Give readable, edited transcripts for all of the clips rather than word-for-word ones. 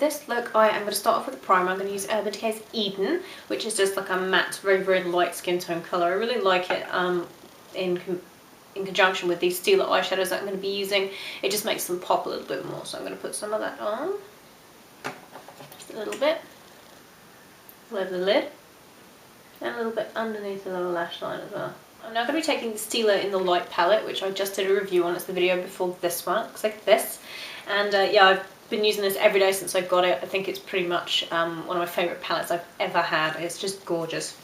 this look, I am going to start off with a primer. I'm going to use Urban Decay's Eden, which is just like a matte, very, very light skin tone colour. I really like it in conjunction with these Stila eyeshadows that I'm going to be using. It just makes them pop a little bit more, so I'm going to put some of that on. Just a little bit. All over the lid. And a little bit underneath the lower lash line as well. I'm now going to be taking the Stila In The Light palette, which I just did a review on. It's the video before this one. It looks like this. And yeah, I've been using this every day since I got it. I think it's pretty much one of my favourite palettes I've ever had. It's just gorgeous.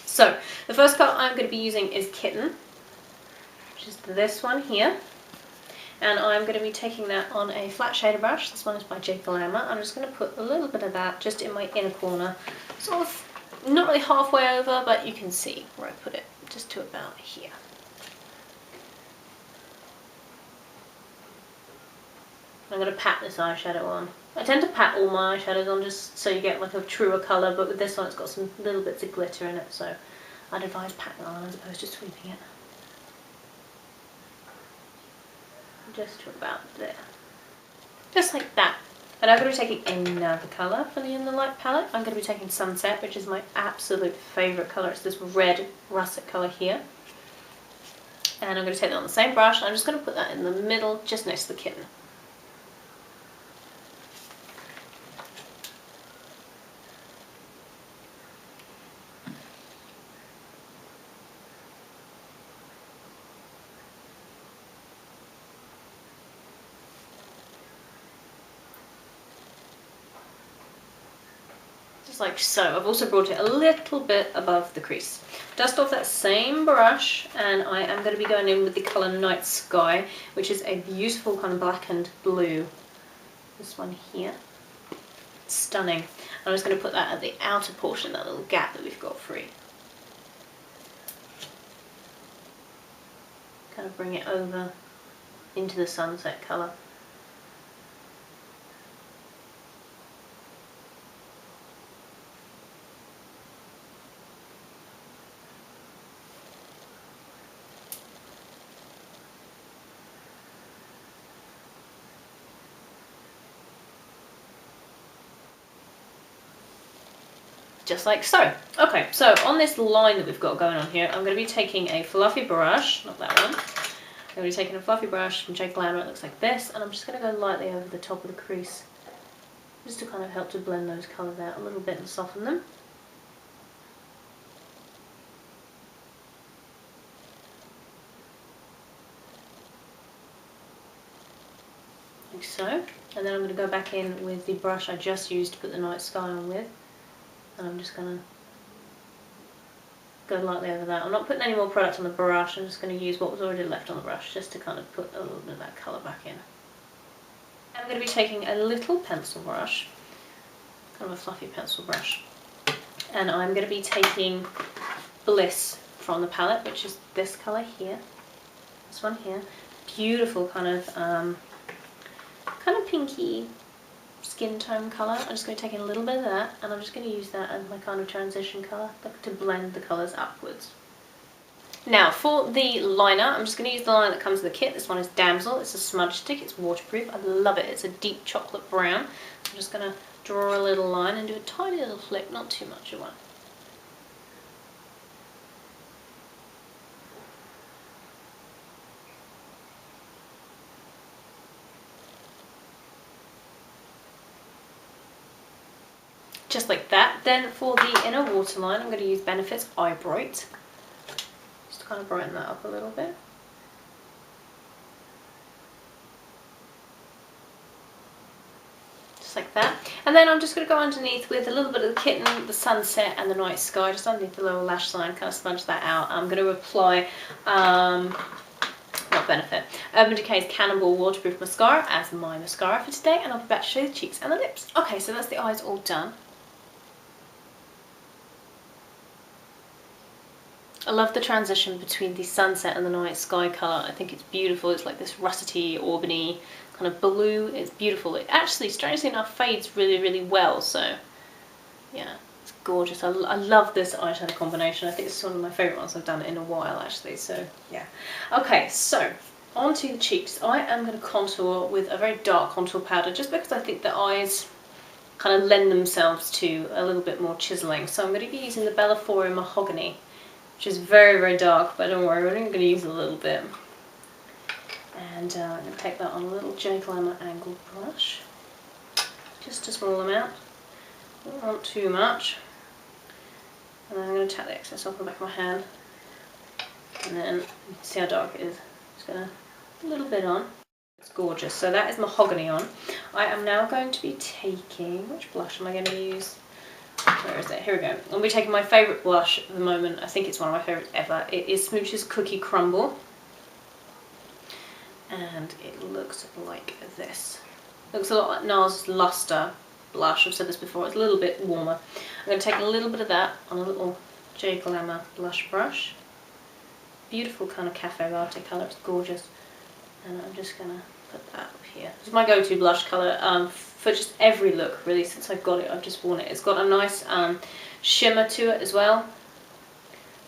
So, the first colour I'm going to be using is Kitten, which is this one here. And I'm going to be taking that on a flat shader brush. This one is by J. Glamour. I'm just going to put a little bit of that just in my inner corner. Sort of, not really halfway over, but you can see where I put it. Just to about here. I'm going to pat this eyeshadow on. I tend to pat all my eyeshadows on just so you get like a truer colour, but with this one it's got some little bits of glitter in it, so I'd advise patting on as opposed to sweeping it. Just to about there. Just like that. And I'm going to be taking another colour for the In The Light palette. I'm going to be taking Sunset, which is my absolute favourite colour. It's this red russet colour here. And I'm going to take that on the same brush. I'm just going to put that in the middle, just next to the Kitten. Like so. I've also brought it a little bit above the crease. Dust off that same brush, and I am going to be going in with the colour Night Sky, which is a beautiful kind of blackened blue. This one here. It's stunning. I'm just going to put that at the outer portion, that little gap that we've got free. Kind of bring it over into the sunset colour. Just like so. Okay, so on this line that we've got going on here, I'm going to be taking a fluffy brush, not that one. I'm going to be taking a fluffy brush from J. Glamour. It looks like this, and I'm just going to go lightly over the top of the crease, just to kind of help to blend those colours out a little bit and soften them. Like so. And then I'm going to go back in with the brush I just used to put the Night Sky on with. And I'm just going to go lightly over that. I'm not putting any more product on the brush, I'm just going to use what was already left on the brush just to kind of put a little bit of that colour back in. I'm going to be taking a little pencil brush, kind of a fluffy pencil brush, and I'm going to be taking Bliss from the palette, which is this colour here, this one here. Beautiful kind of pinky skin tone colour. I'm just going to take in a little bit of that, and I'm just going to use that as my kind of transition colour to blend the colours upwards. Now for the liner, I'm just going to use the liner that comes with the kit. This one is Damsel. It's a smudge stick. It's waterproof. I love it. It's a deep chocolate brown. I'm just going to draw a little line and do a tiny little flick, not too much of one. Just like that. Then for the inner waterline, I'm going to use Benefit's Eye Bright. Just to kind of brighten that up a little bit. Just like that. And then I'm just going to go underneath with a little bit of the Kitten, the Sunset and the Night Sky, just underneath the lower lash line, kind of smudge that out. I'm going to apply, not Benefit, Urban Decay's Cannonball Waterproof Mascara as my mascara for today, and I'll be back to show you the cheeks and the lips. Okay, so that's the eyes all done. I love the transition between the sunset and the night sky colour. I think it's beautiful. It's like this russety, aubany kind of blue. It's beautiful. It actually, strangely enough, fades really, really well. So, yeah, it's gorgeous. I love this eyeshadow combination. I think it's one of my favourite ones I've done in a while, actually. So, yeah. Okay, so onto the cheeks. I am going to contour with a very dark contour powder, just because I think the eyes kind of lend themselves to a little bit more chiseling. So I'm going to be using the Bellaphoria Mahogany, which is very, very dark, but don't worry, we're only going to use a little bit. And I'm going to take that on a little J Glamour angled brush, just a small amount, don't want too much. And then I'm going to tap the excess off the back of my hand, and then you can see how dark it is. Just going to a little bit on. It's gorgeous. So that is Mahogany on. I am now going to be taking, which blush am I going to use? Where is it? Here we go. I'm going to be taking my favourite blush at the moment. I think it's one of my favourites ever. It is Smooch's Cookie Krumble. And it looks like this. Looks a lot like NARS Luster blush. I've said this before. It's a little bit warmer. I'm going to take a little bit of that on a little J Glamour blush brush. Beautiful kind of cafe latte colour. It's gorgeous. And I'm just going to put that up here. It's my go-to blush colour for just every look, really. Since I've got it, I've just worn it. It's got a nice shimmer to it as well.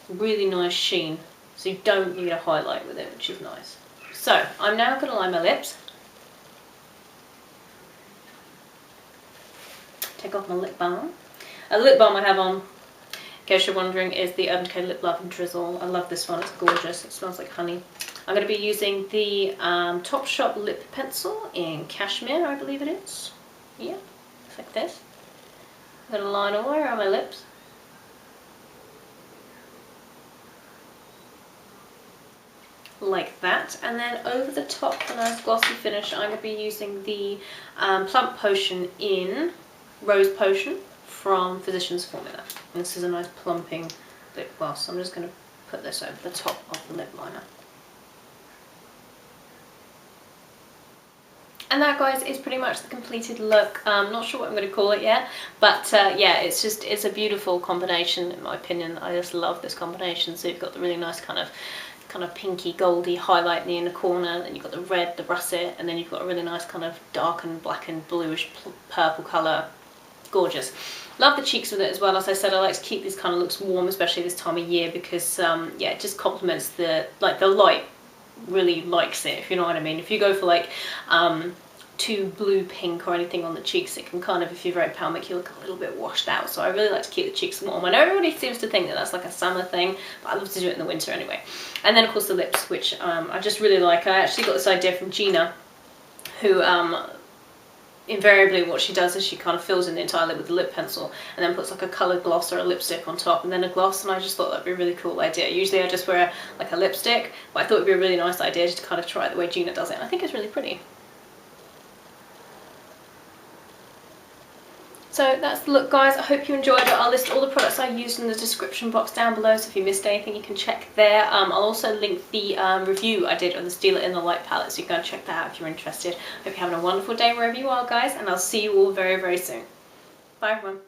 Really nice sheen. So you don't need a highlight with it, which is nice. So I'm now going to line my lips. Take off my lip balm. A lip balm I have on, in case you're wondering, is the Urban Decay Lip Love and Drizzle. I love this one. It's gorgeous. It smells like honey. I'm going to be using the Topshop lip pencil in Cashmere, I believe it is. Yeah, looks like this. I'm going to line all around my lips. Like that. And then over the top, for a nice glossy finish, I'm going to be using the Plump Potion in Rose Potion from Physicians Formula. And this is a nice plumping lip gloss. So I'm just going to put this over the top of the lip liner. And that, guys, is pretty much the completed look. Not sure what I'm going to call it yet, but yeah, it's a beautiful combination in my opinion. I just love this combination. So you've got the really nice kind of pinky goldy highlight in the inner corner, then you've got the red, the russet, and then you've got a really nice kind of dark and black and bluish purple colour. Gorgeous. Love the cheeks with it as well. As I said, I like to keep these kind of looks warm, especially this time of year, because yeah, it just complements the light. Really likes it, if you know what I mean. If you go for like too blue pink or anything on the cheeks, it can kind of, if you're very pale, make you look a little bit washed out. So I really like to keep the cheeks warm. I know everybody seems to think that that's like a summer thing, but I love to do it in the winter anyway. And then of course the lips, which I just really like. I actually got this idea from Gina, who invariably what she does is she kind of fills in the entire lip with the lip pencil and then puts like a coloured gloss or a lipstick on top and then a gloss, and I just thought that'd be a really cool idea. Usually I just wear like a lipstick, but I thought it'd be a really nice idea just to kind of try it the way Gina does it, and I think it's really pretty. So that's the look, guys. I hope you enjoyed it. I'll list all the products I used in the description box down below, so if you missed anything you can check there. I'll also link the review I did of the Stila In The Light palette, so you can go and check that out if you're interested. Hope you're having a wonderful day wherever you are, guys, and I'll see you all very, very soon. Bye, everyone.